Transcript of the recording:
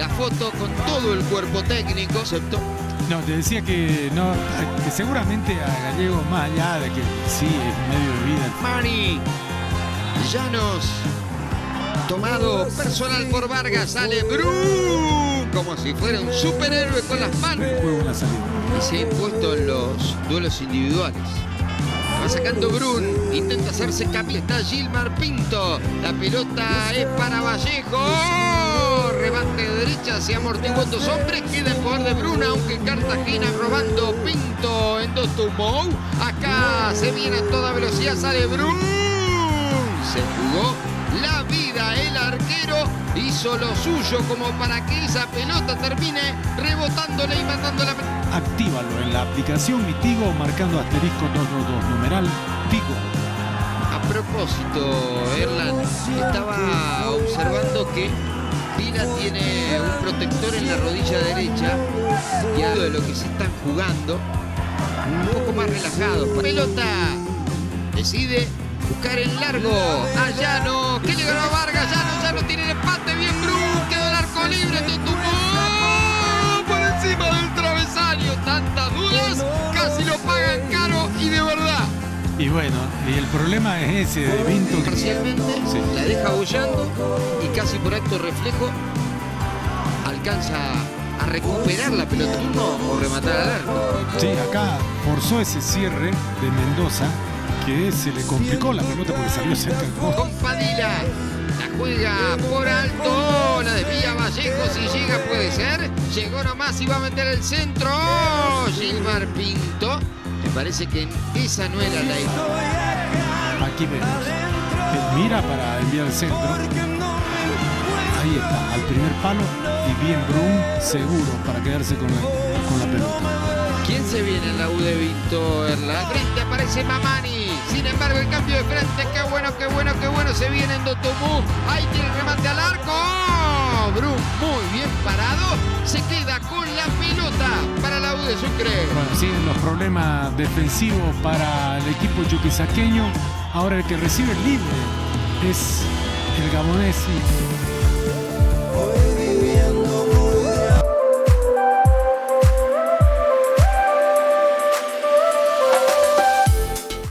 la foto con todo el cuerpo técnico, excepto... No, te decía que no, que seguramente a Gallego, más allá de que sí es medio de vida. Mani Llanos, tomado personal por Vargas, sale Brun como si fuera un superhéroe con las manos. Fue una salida. Y se ha impuesto en los duelos individuales. Va sacando Brun, intenta hacerse cambio. Está Gilmar Pinto. La pelota es para Vallejo. Rebate de derecha, se amortiguó dos hombres. Queda en poder de Brun, aunque Cartagena robando Pinto en dos tumbos. Acá se viene a toda velocidad, sale Brun. Se jugó la vida, el arquero hizo lo suyo como para que esa pelota termine rebotándole y mandando la pelota. Actívalo en la aplicación Mi Tigo marcando asterisco 222, numeral Tigo. A propósito, Erlan, estaba observando que Pila tiene un protector en la rodilla derecha y algo de lo que se están jugando, un poco más relajado. Pelota decide buscar el largo a Llano, que le ganó a Vargas. Llano tiene el empate, bien Brun, quedó el arco libre, por encima del travesaño. Tantas dudas, casi lo pagan caro y de verdad. Y bueno, y el problema es ese de Vinto. Parcialmente, sí, la deja bollando y casi por acto reflejo alcanza a recuperar la pelota o rematar al arco. Sí, acá forzó ese cierre de Mendoza, que se le complicó la pelota porque salió cerca del poste. Con Padilla, la juega por alto, la desvía Vallejo, si llega puede ser. Llegó nomás y va a meter el centro. Gilmar Pinto. Me parece que esa no era la idea. Aquí vemos. Él mira para enviar el centro. Ahí está, al primer palo. Y bien Brun, seguro para quedarse con la pelota. ¿Quién se viene en la U de Vinto, Erla? Frente aparece Mamani. Sin embargo, el cambio de frente, qué bueno, se viene en Dotomú. Ahí tiene el remate al arco. Brun, muy bien parado. Se queda con la pelota para la U de Sucre. Bueno, siguen los problemas defensivos para el equipo chuquisaqueño. Ahora el que recibe el libre es el gabonés.